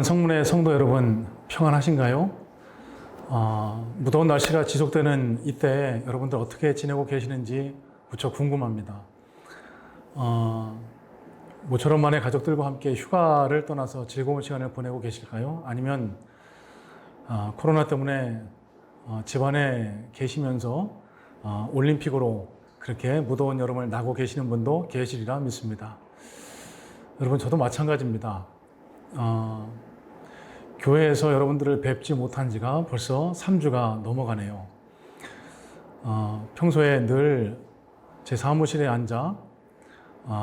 사랑하는 성문의 성도 여러분, 평안하신가요? 무더운 날씨가 지속되는 이때 여러분들 어떻게 지내고 계시는지 무척 궁금합니다. 모처럼 만에 가족들과 함께 휴가를 떠나서 즐거운 시간을 보내고 계실까요? 아니면 코로나 때문에 집안에 계시면서 올림픽으로 그렇게 무더운 여름을 나고 계시는 분도 계시리라 믿습니다. 여러분, 저도 마찬가지입니다. 교회에서 여러분들을 뵙지 못한 지가 벌써 3주가 넘어가네요. 평소에 늘 제 사무실에 앉아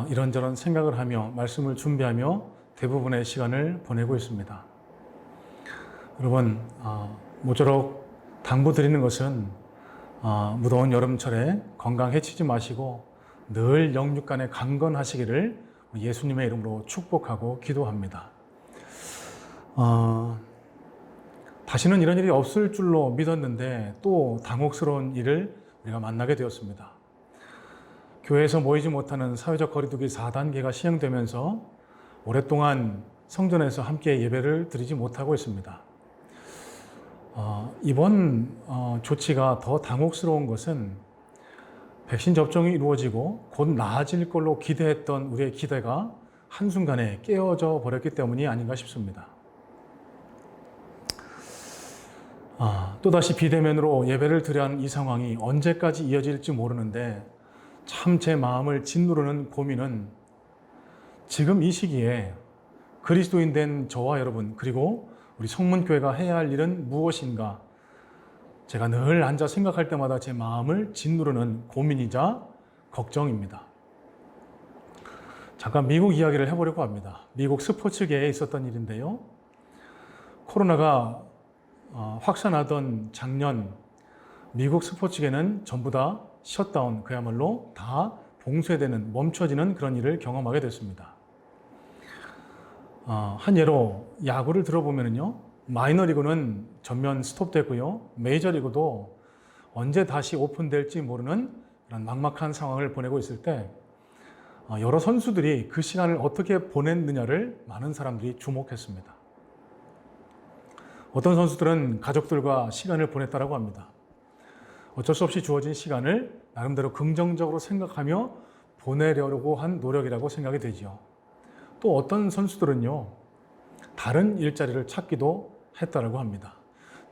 이런저런 생각을 하며 말씀을 준비하며 대부분의 시간을 보내고 있습니다. 여러분, 모쪼록 당부드리는 것은 무더운 여름철에 건강 해치지 마시고 늘 영육간에 강건하시기를 예수님의 이름으로 축복하고 기도합니다. 다시는 이런 일이 없을 줄로 믿었는데 또 당혹스러운 일을 우리가 만나게 되었습니다. 교회에서 모이지 못하는 사회적 거리두기 4단계가 시행되면서 오랫동안 성전에서 함께 예배를 드리지 못하고 있습니다. 이번 조치가 더 당혹스러운 것은 백신 접종이 이루어지고 곧 나아질 걸로 기대했던 우리의 기대가 한순간에 깨어져 버렸기 때문이 아닌가 싶습니다. 또다시 비대면으로 예배를 드려야 하는 이 상황이 언제까지 이어질지 모르는데 참 제 마음을 짓누르는 고민은 지금 이 시기에 그리스도인 된 저와 여러분, 그리고 우리 성문교회가 해야 할 일은 무엇인가, 제가 늘 앉아 생각할 때마다 제 마음을 짓누르는 고민이자 걱정입니다. 잠깐 미국 이야기를 해보려고 합니다. 미국 스포츠계에 있었던 일인데요. 코로나가 확산하던 작년 미국 스포츠계는 전부 다 셧다운, 그야말로 다 봉쇄되는, 멈춰지는 그런 일을 경험하게 됐습니다. 한 예로 야구를 들어보면요, 마이너리그는 전면 스톱됐고요, 메이저리그도 언제 다시 오픈될지 모르는 그런 막막한 상황을 보내고 있을 때 여러 선수들이 그 시간을 어떻게 보냈느냐를 많은 사람들이 주목했습니다. 어떤 선수들은 가족들과 시간을 보냈다고 합니다. 어쩔 수 없이 주어진 시간을 나름대로 긍정적으로 생각하며 보내려고 한 노력이라고 생각이 되지요. 또 어떤 선수들은요, 다른 일자리를 찾기도 했다고 합니다.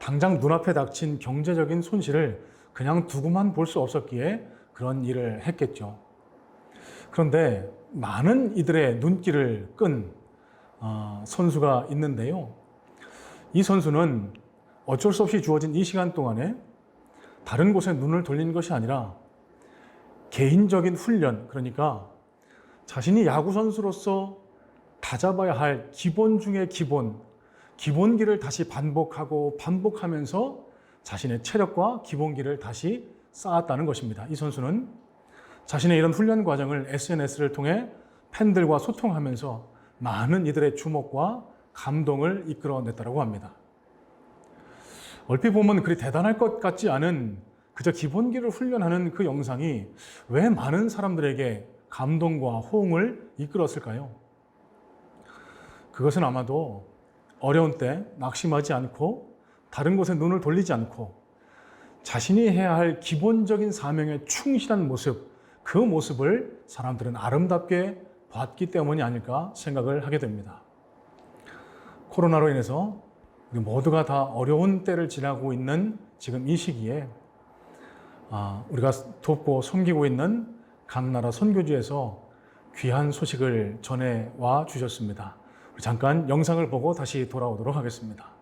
당장 눈앞에 닥친 경제적인 손실을 그냥 두고만 볼 수 없었기에 그런 일을 했겠죠. 그런데 많은 이들의 눈길을 끈 선수가 있는데요. 이 선수는 어쩔 수 없이 주어진 이 시간 동안에 다른 곳에 눈을 돌리는 것이 아니라 개인적인 훈련, 그러니까 자신이 야구 선수로서 다잡아야 할 기본 중의 기본기를 다시 반복하면서 자신의 체력과 기본기를 다시 쌓았다는 것입니다. 이 선수는 자신의 이런 훈련 과정을 SNS를 통해 팬들과 소통하면서 많은 이들의 주목과 감동을 이끌어냈다고 합니다. 얼핏 보면 그리 대단할 것 같지 않은 그저 기본기를 훈련하는 그 영상이 왜 많은 사람들에게 감동과 호응을 이끌었을까요? 그것은 아마도 어려운 때 낙심하지 않고 다른 곳에 눈을 돌리지 않고 자신이 해야 할 기본적인 사명에 충실한 모습, 그 모습을 사람들은 아름답게 봤기 때문이 아닐까 생각을 하게 됩니다. 코로나로 인해서 우리 모두가 다 어려운 때를 지나고 있는 지금 이 시기에 우리가 돕고 섬기고 있는 각 나라 선교지에서 귀한 소식을 전해와 주셨습니다. 잠깐 영상을 보고 다시 돌아오도록 하겠습니다.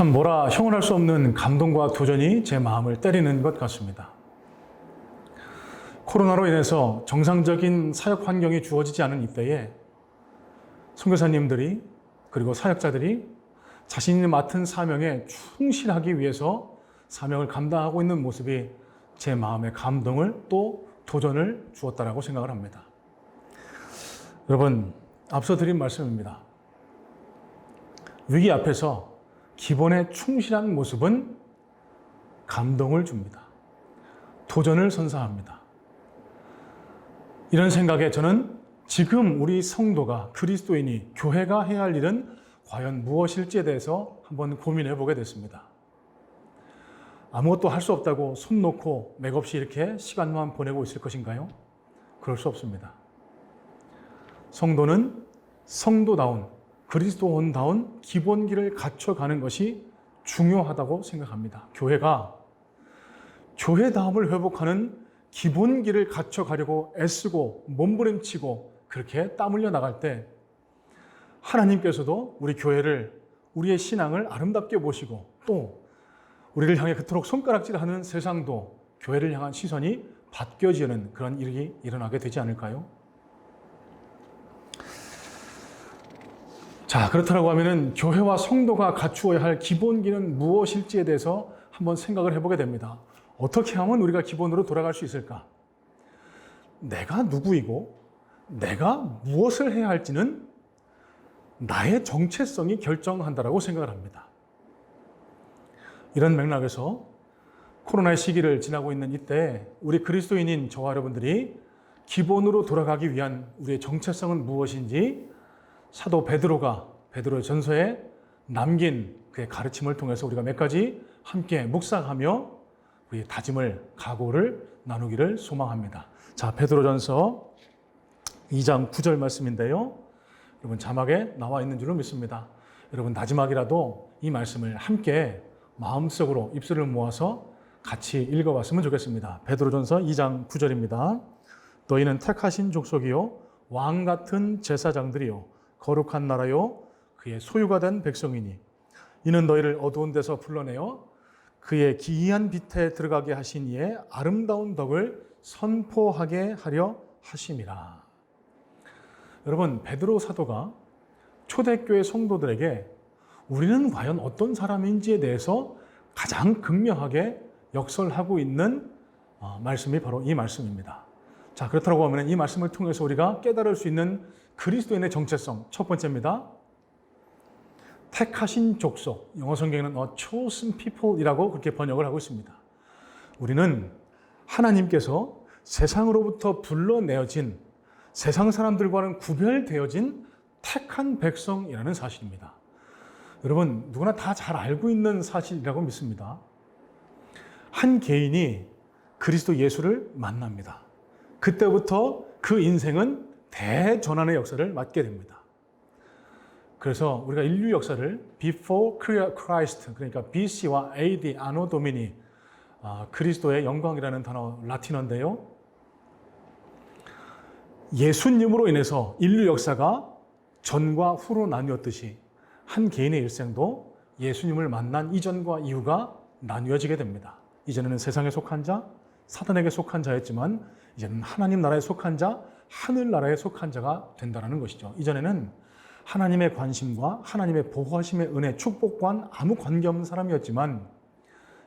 참 뭐라 형언할 수 없는 감동과 도전이 제 마음을 때리는 것 같습니다. 코로나로 인해서 정상적인 사역 환경이 주어지지 않은 이때에 선교사님들이 그리고 사역자들이 자신이 맡은 사명에 충실하기 위해서 사명을 감당하고 있는 모습이 제 마음에 감동을 또 도전을 주었다라고 생각을 합니다. 여러분, 앞서 드린 말씀입니다. 위기 앞에서 기본에 충실한 모습은 감동을 줍니다. 도전을 선사합니다. 이런 생각에 저는 지금 우리 성도가 그리스도인이 교회가 해야 할 일은 과연 무엇일지에 대해서 한번 고민해 보게 됐습니다. 아무것도 할 수 없다고 손 놓고 맥없이 이렇게 시간만 보내고 있을 것인가요? 그럴 수 없습니다. 성도는 성도다운 그리스도인다운 기본기를 갖춰가는 것이 중요하다고 생각합니다. 교회가 교회다움을 회복하는 기본기를 갖춰가려고 애쓰고 몸부림치고 그렇게 땀 흘려 나갈 때 하나님께서도 우리 교회를, 우리의 신앙을 아름답게 보시고 또 우리를 향해 그토록 손가락질하는 세상도 교회를 향한 시선이 바뀌어지는 그런 일이 일어나게 되지 않을까요? 자, 그렇다고 하면은 교회와 성도가 갖추어야 할 기본기는 무엇일지에 대해서 한번 생각을 해보게 됩니다. 어떻게 하면 우리가 기본으로 돌아갈 수 있을까? 내가 누구이고 내가 무엇을 해야 할지는 나의 정체성이 결정한다라고 생각을 합니다. 이런 맥락에서 코로나의 시기를 지나고 있는 이때 우리 그리스도인인 저와 여러분들이 기본으로 돌아가기 위한 우리의 정체성은 무엇인지 사도 베드로가 베드로의 전서에 남긴 그의 가르침을 통해서 우리가 몇 가지 함께 묵상하며 우리의 다짐을, 각오를 나누기를 소망합니다. 자, 베드로전서 2장 9절 말씀인데요. 여러분 자막에 나와 있는 줄로 믿습니다. 여러분 마지막이라도 이 말씀을 함께 마음속으로 입술을 모아서 같이 읽어봤으면 좋겠습니다. 베드로전서 2장 9절입니다. 너희는 택하신 족속이요 왕 같은 제사장들이요 거룩한 나라요 그의 소유가 된 백성이니 이는 너희를 어두운 데서 불러내어 그의 기이한 빛에 들어가게 하신 이의 아름다운 덕을 선포하게 하려 하심이라. 여러분, 베드로 사도가 초대교회 성도들에게 우리는 과연 어떤 사람인지에 대해서 가장 극명하게 역설하고 있는 말씀이 바로 이 말씀입니다. 자, 그렇다고 하면 이 말씀을 통해서 우리가 깨달을 수 있는 그리스도인의 정체성, 첫 번째입니다. 택하신 족속, 영어 성경에는 chosen people이라고 그렇게 번역을 하고 있습니다. 우리는 하나님께서 세상으로부터 불러내어진 세상 사람들과는 구별되어진 택한 백성이라는 사실입니다. 여러분, 누구나 다 잘 알고 있는 사실이라고 믿습니다. 한 개인이 그리스도 예수를 만납니다. 그때부터 그 인생은 대전환의 역사를 맞게 됩니다. 그래서 우리가 인류 역사를 Before Christ, 그러니까 BC와 AD, 아노 도미니, 그리스도의 영광이라는 단어 라틴어인데요. 예수님으로 인해서 인류 역사가 전과 후로 나뉘었듯이 한 개인의 일생도 예수님을 만난 이전과 이후가 나뉘어지게 됩니다. 이전에는 세상에 속한 자, 사단에게 속한 자였지만 이제는 하나님 나라에 속한 자, 하늘나라에 속한 자가 된다는 것이죠. 이전에는 하나님의 관심과 하나님의 보호하심의 은혜, 축복과는 아무 관계없는 사람이었지만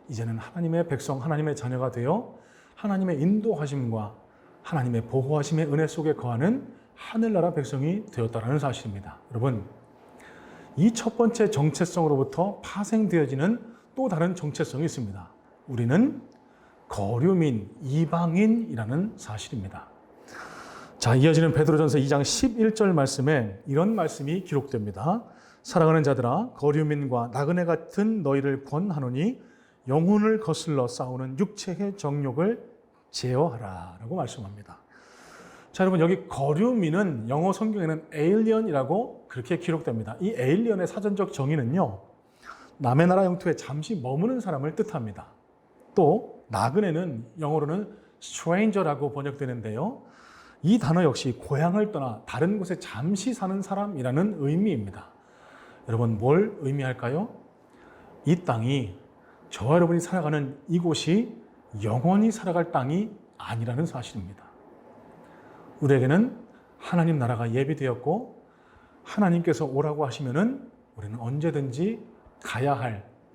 이제는 하나님의 백성, 하나님의 자녀가 되어 하나님의 인도하심과 하나님의 보호하심의 은혜 속에 거하는 하늘나라 백성이 되었다는 사실입니다. 여러분, 이 첫 번째 정체성으로부터 파생되어지는 또 다른 정체성이 있습니다. 우리는 거류민, 이방인이라는 사실입니다. 자, 이어지는 베드로전서 2장 11절 말씀에 이런 말씀이 기록됩니다. 사랑하는 자들아, 거류민과 나그네 같은 너희를 권하노니 영혼을 거슬러 싸우는 육체의 정욕을 제어하라 라고 말씀합니다. 자, 여러분, 여기 거류민은 영어 성경에는 alien이라고 그렇게 기록됩니다. 이 alien의 사전적 정의는요, 남의 나라 영토에 잠시 머무는 사람을 뜻합니다. 또 나그네는 영어로는 stranger라고 번역되는데요. 이 단어 역시 고향을 떠나 다른 곳에 잠시 사는 사람이라는 의미입니다. 여러분, 뭘 의미할까요? 이 땅이 저와 여러분이 살아가는 이곳이 영원히 살아갈 땅이 아니라는 사실입니다. 우리에게는 하나님 나라가 예비되었고 하나님께서 오라고 하시면은 우리는 언제든지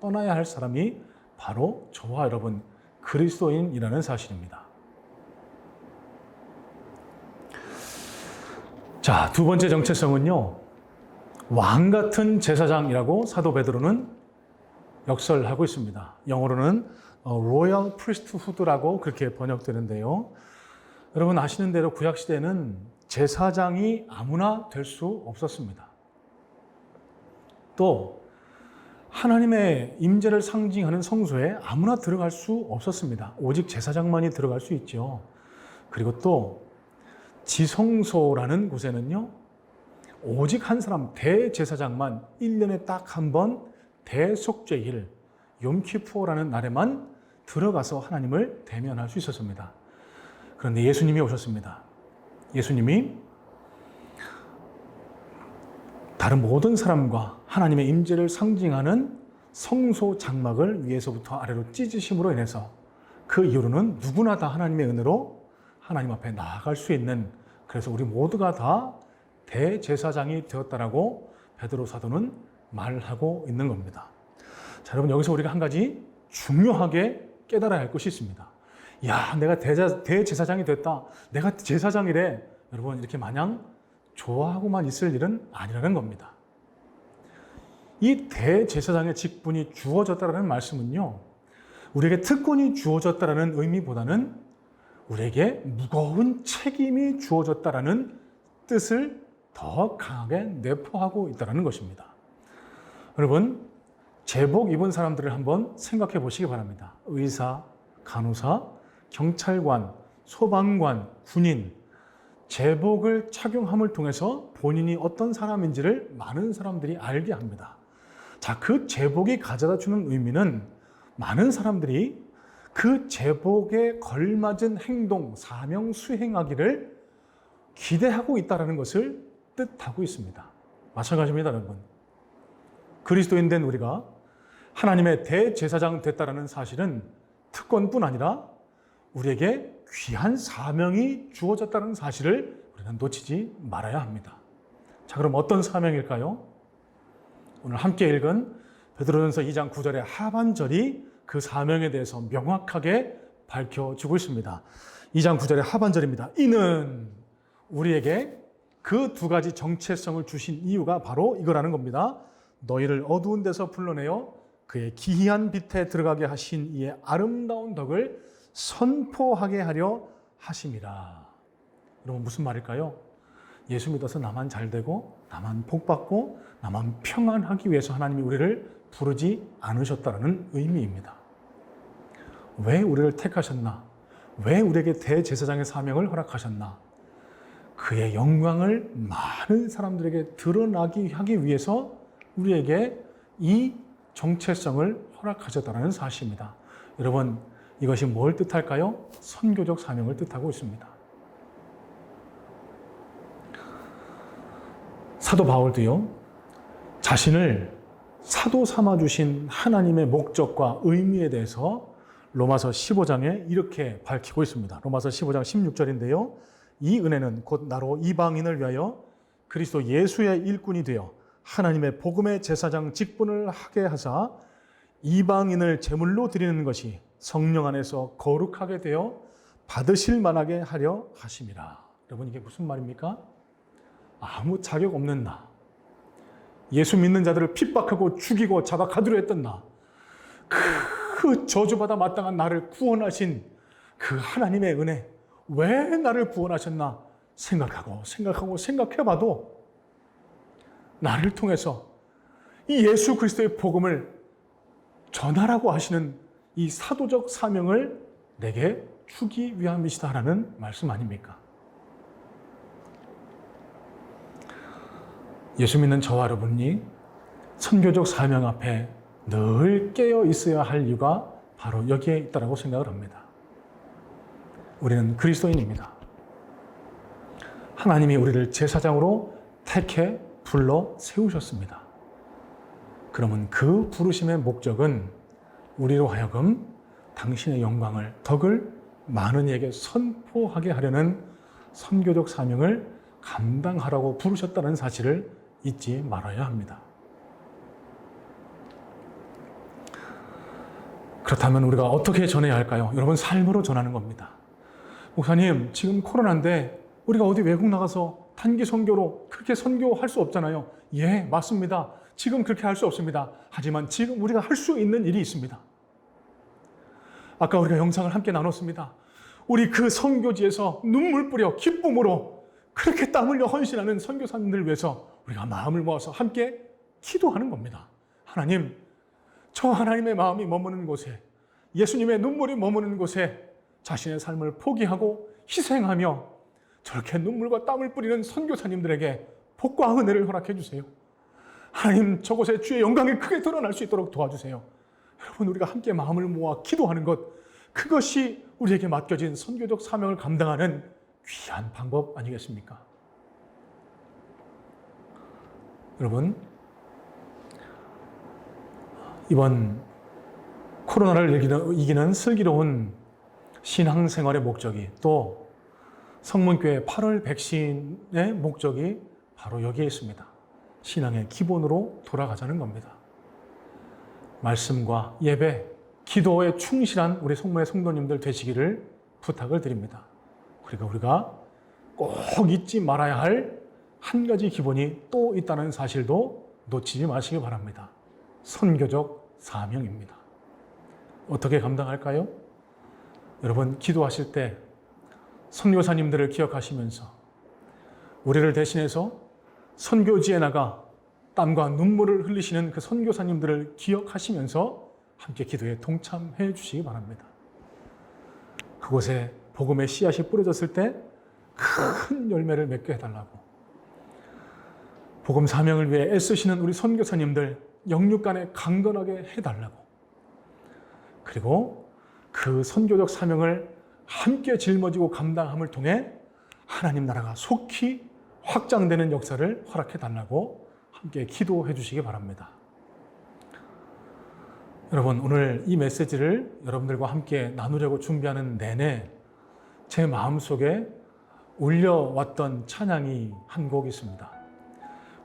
떠나야 할 사람이 바로 저와 여러분 그리스도인이라는 사실입니다. 자, 두 번째 정체성은요, 왕 같은 제사장이라고 사도 베드로는 역설하고 있습니다. 영어로는 Royal Priesthood라고 그렇게 번역되는데요. 여러분 아시는 대로 구약 시대에는 제사장이 아무나 될 수 없었습니다. 또 하나님의 임재를 상징하는 성소에 아무나 들어갈 수 없었습니다. 오직 제사장만이 들어갈 수 있죠. 그리고 또 지성소라는 곳에는요, 오직 한 사람 대제사장만 1년에 딱 한 번 대속죄일 욤키푸어라는 날에만 들어가서 하나님을 대면할 수 있었습니다. 그런데 예수님이 오셨습니다. 예수님이 다른 모든 사람과 하나님의 임재를 상징하는 성소 장막을 위에서부터 아래로 찢으심으로 인해서 그 이후로는 누구나 다 하나님의 은혜로 하나님 앞에 나아갈 수 있는, 그래서 우리 모두가 다 대제사장이 되었다라고 베드로 사도는 말하고 있는 겁니다. 자, 여러분 여기서 우리가 한 가지 중요하게 깨달아야 할 것이 있습니다. 야, 내가 대제사장이 됐다. 내가 제사장이래. 여러분 이렇게 마냥 좋아하고만 있을 일은 아니라는 겁니다. 이 대제사장의 직분이 주어졌다라는 말씀은요, 우리에게 특권이 주어졌다라는 의미보다는 우리에게 무거운 책임이 주어졌다라는 뜻을 더 강하게 내포하고 있다는 것입니다. 여러분, 제복 입은 사람들을 한번 생각해 보시기 바랍니다. 의사, 간호사, 경찰관, 소방관, 군인, 제복을 착용함을 통해서 본인이 어떤 사람인지를 많은 사람들이 알게 합니다. 자, 그 제복이 가져다 주는 의미는 많은 사람들이 그 제복에 걸맞은 행동, 사명 수행하기를 기대하고 있다는 것을 뜻하고 있습니다. 마찬가지입니다, 여러분. 그리스도인 된 우리가 하나님의 대제사장 됐다는 사실은 특권뿐 아니라 우리에게 귀한 사명이 주어졌다는 사실을 우리는 놓치지 말아야 합니다. 자, 그럼 어떤 사명일까요? 오늘 함께 읽은 베드로전서 2장 9절의 하반절이 그 사명에 대해서 명확하게 밝혀주고 있습니다. 2장 9절의 하반절입니다. 이는 우리에게 그 두 가지 정체성을 주신 이유가 바로 이거라는 겁니다. 너희를 어두운 데서 불러내어 그의 기이한 빛에 들어가게 하신 이의 아름다운 덕을 선포하게 하려 하심이라. 여러분 무슨 말일까요? 예수 믿어서 나만 잘되고 나만 복받고 나만 평안하기 위해서 하나님이 우리를 부르지 않으셨다는 의미입니다. 왜 우리를 택하셨나? 왜 우리에게 대제사장의 사명을 허락하셨나? 그의 영광을 많은 사람들에게 드러나게 하기 위해서 우리에게 이 정체성을 허락하셨다는 사실입니다. 여러분, 이것이 뭘 뜻할까요? 선교적 사명을 뜻하고 있습니다. 사도 바울도요, 자신을 사도 삼아주신 하나님의 목적과 의미에 대해서 로마서 15장에 이렇게 밝히고 있습니다. 로마서 15장 16절인데요. 이 은혜는 곧 나로 이방인을 위하여 그리스도 예수의 일꾼이 되어 하나님의 복음의 제사장 직분을 하게 하사 이방인을 제물로 드리는 것이 성령 안에서 거룩하게 되어 받으실 만하게 하려 하심이라. 여러분 이게 무슨 말입니까? 아무 자격 없는 나, 예수 믿는 자들을 핍박하고 죽이고 잡아 가두려 했던 나, 그 저주받아 마땅한 나를 구원하신 그 하나님의 은혜, 왜 나를 구원하셨나 생각해봐도 나를 통해서 이 예수 그리스도의 복음을 전하라고 하시는 이 사도적 사명을 내게 주기 위함이시다라는 말씀 아닙니까? 예수 믿는 저와 여러분이 선교적 사명 앞에 늘 깨어 있어야 할 이유가 바로 여기에 있다고 생각을 합니다. 우리는 그리스도인입니다. 하나님이 우리를 제사장으로 택해 불러 세우셨습니다. 그러면 그 부르심의 목적은 우리로 하여금 당신의 영광을, 덕을 많은 이에게 선포하게 하려는 선교적 사명을 감당하라고 부르셨다는 사실을 잊지 말아야 합니다. 그렇다면 우리가 어떻게 전해야 할까요? 여러분, 삶으로 전하는 겁니다. 목사님, 지금 코로나인데 우리가 어디 외국 나가서 단기 선교로 그렇게 선교할 수 없잖아요. 예, 맞습니다. 지금 그렇게 할 수 없습니다. 하지만 지금 우리가 할 수 있는 일이 있습니다. 아까 우리가 영상을 함께 나눴습니다. 우리 그 선교지에서 눈물 뿌려 기쁨으로 그렇게 땀 흘려 헌신하는 선교사님들을 위해서 우리가 마음을 모아서 함께 기도하는 겁니다. 하나님, 저 하나님의 마음이 머무는 곳에, 예수님의 눈물이 머무는 곳에 자신의 삶을 포기하고 희생하며 저렇게 눈물과 땀을 뿌리는 선교사님들에게 복과 은혜를 허락해 주세요. 하나님, 저곳에 주의 영광이 크게 드러날 수 있도록 도와주세요. 여러분, 우리가 함께 마음을 모아 기도하는 것, 그것이 우리에게 맡겨진 선교적 사명을 감당하는 귀한 방법 아니겠습니까? 여러분, 이번 코로나를 이기는 슬기로운 신앙생활의 목적이, 또 성문교회 8월 백신의 목적이 바로 여기에 있습니다. 신앙의 기본으로 돌아가자는 겁니다. 말씀과 예배, 기도에 충실한 우리 성모의 성도님들 되시기를 부탁을 드립니다. 그리고 우리가 꼭 잊지 말아야 할 한 가지 기본이 또 있다는 사실도 놓치지 마시기 바랍니다. 선교적 사명입니다. 어떻게 감당할까요? 여러분, 기도하실 때 선교사님들을 기억하시면서 우리를 대신해서 선교지에 나가 땀과 눈물을 흘리시는 그 선교사님들을 기억하시면서 함께 기도에 동참해 주시기 바랍니다. 그곳에 복음의 씨앗이 뿌려졌을 때 큰 열매를 맺게 해달라고, 복음 사명을 위해 애쓰시는 우리 선교사님들 영육간에 강건하게 해달라고, 그리고 그 선교적 사명을 함께 짊어지고 감당함을 통해 하나님 나라가 속히 확장되는 역사를 허락해 달라고 함께 기도해 주시기 바랍니다. 여러분, 오늘 이 메시지를 여러분들과 함께 나누려고 준비하는 내내 제 마음속에 울려왔던 찬양이 한 곡 있습니다.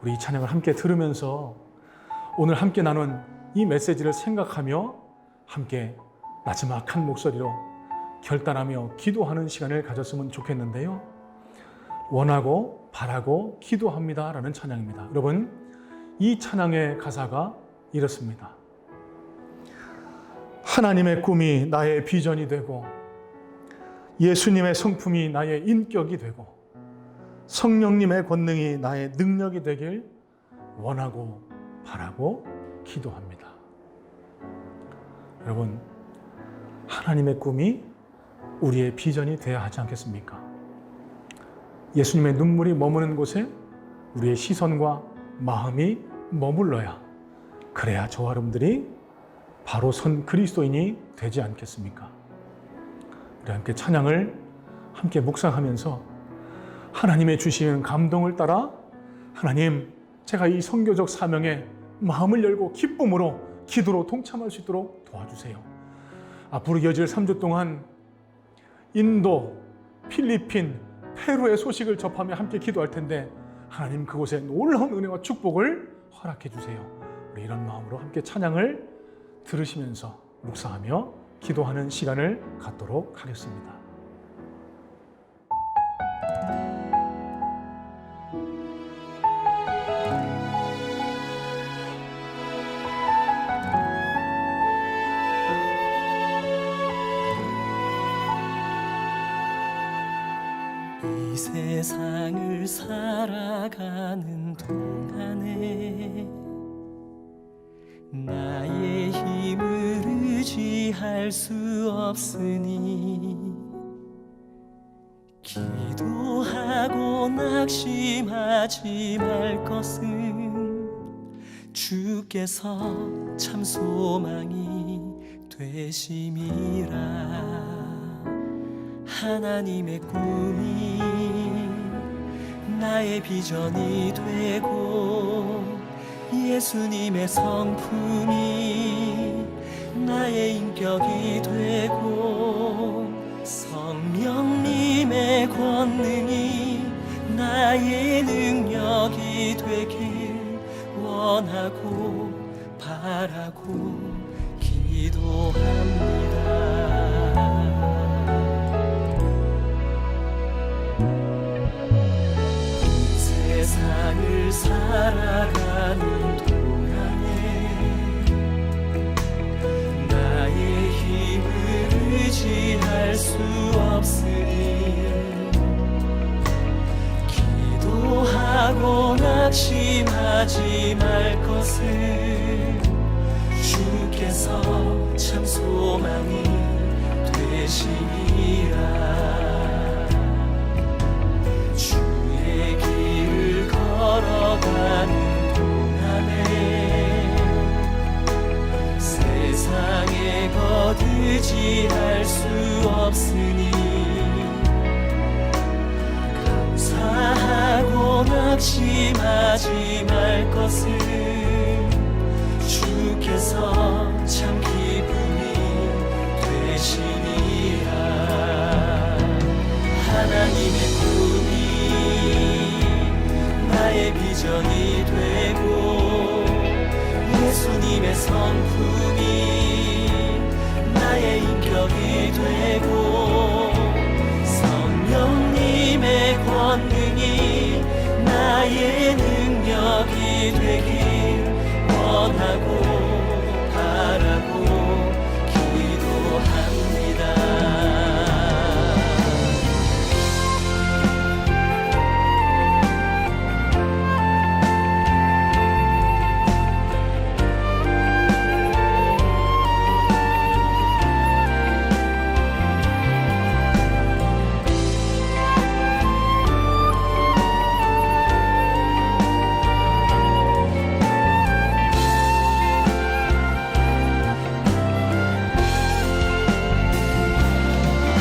우리 이 찬양을 함께 들으면서 오늘 함께 나눈 이 메시지를 생각하며 함께 마지막 한 목소리로 결단하며 기도하는 시간을 가졌으면 좋겠는데요. 원하고 바라고 기도합니다 라는 찬양입니다. 여러분, 이 찬양의 가사가 이렇습니다. 하나님의 꿈이 나의 비전이 되고 예수님의 성품이 나의 인격이 되고 성령님의 권능이 나의 능력이 되길 원하고 바라고 기도합니다. 여러분, 하나님의 꿈이 우리의 비전이 되어야 하지 않겠습니까? 예수님의 눈물이 머무는 곳에 우리의 시선과 마음이 머물러야, 그래야 저 여러분들이 바로 선 그리스도인이 되지 않겠습니까? 우리 함께 찬양을 함께 묵상하면서 하나님의 주시는 감동을 따라 하나님, 제가 이 선교적 사명에 마음을 열고 기쁨으로 기도로 동참할 수 있도록 도와주세요. 앞으로 이어질 3주 동안 인도, 필리핀, 페루의 소식을 접하며 함께 기도할 텐데 하나님, 그곳에 놀라운 은혜와 축복을 허락해 주세요. 우리 이런 마음으로 함께 찬양을 들으시면서 묵상하며 기도하는 시간을 갖도록 하겠습니다. 이 세상을 살아가는 동안에 나의 힘을 의지할 수 없으니 기도하고 낙심하지 말 것은 주께서 참 소망이 되심이라. 하나님의 꿈이 나의 비전이 되고 예수님의 성품이 나의 인격이 되고 성령님의 권능이 나의 능력이 되길 원하고 바라고 기도합니다. 세상을 살아가는 동안에 나의 힘을 의지할 수 없으니 기도하고 낙심하지 말 것을 주께서 참 소망이 되시니라. 주의 길을 걸어가는 동안에 세상에 거두지할 수 없으니 감사하고 낙심하지 말 것을 주께서 참 기쁨이 되시니라. 하나님의 꿈이 나의 비전이 되고 예수님의 성품이 나의 인격이 되고 성령님의 권능이 나의 능력이 되길 원하고 바라고 기도합니다.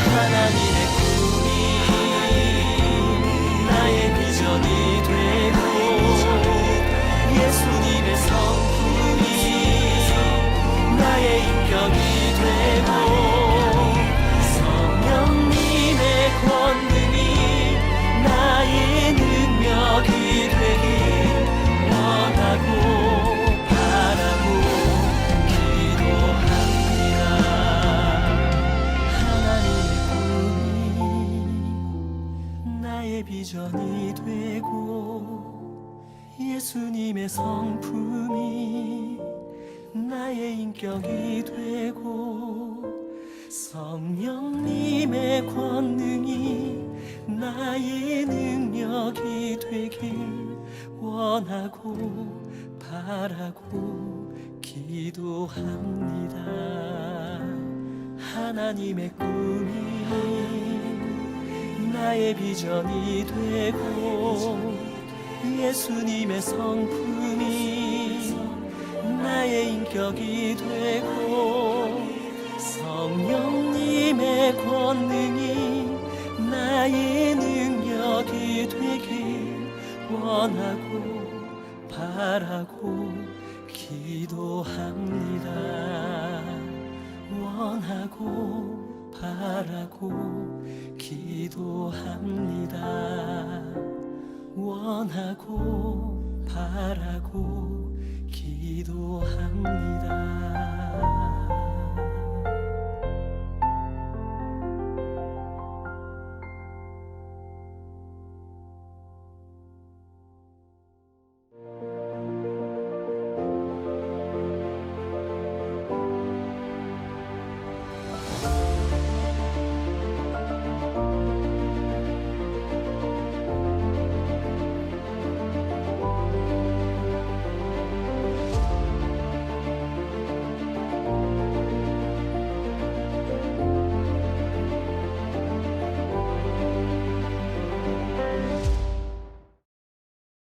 하나님의 꿈이 나의 비전이 되고 예수님의 성품이 나의 인격이 되고 성령님의 권능이 나의 능력이 되길 원하고 바라고 기도합니다. 나의 비전이 되고 예수님의 성품이 나의 인격이 되고 성령님의 권능이 나의 능력이 되길 원하고 바라고 기도합니다. 하나님의 꿈이 나의 비전이 되고 예수님의 성품이 나의 인격이 되고 성령님의 권능이 나의 능력이 되길 원하고 바라고 기도합니다. 원하고 바라고 기도합니다. 원하고 바라고 기도합니다.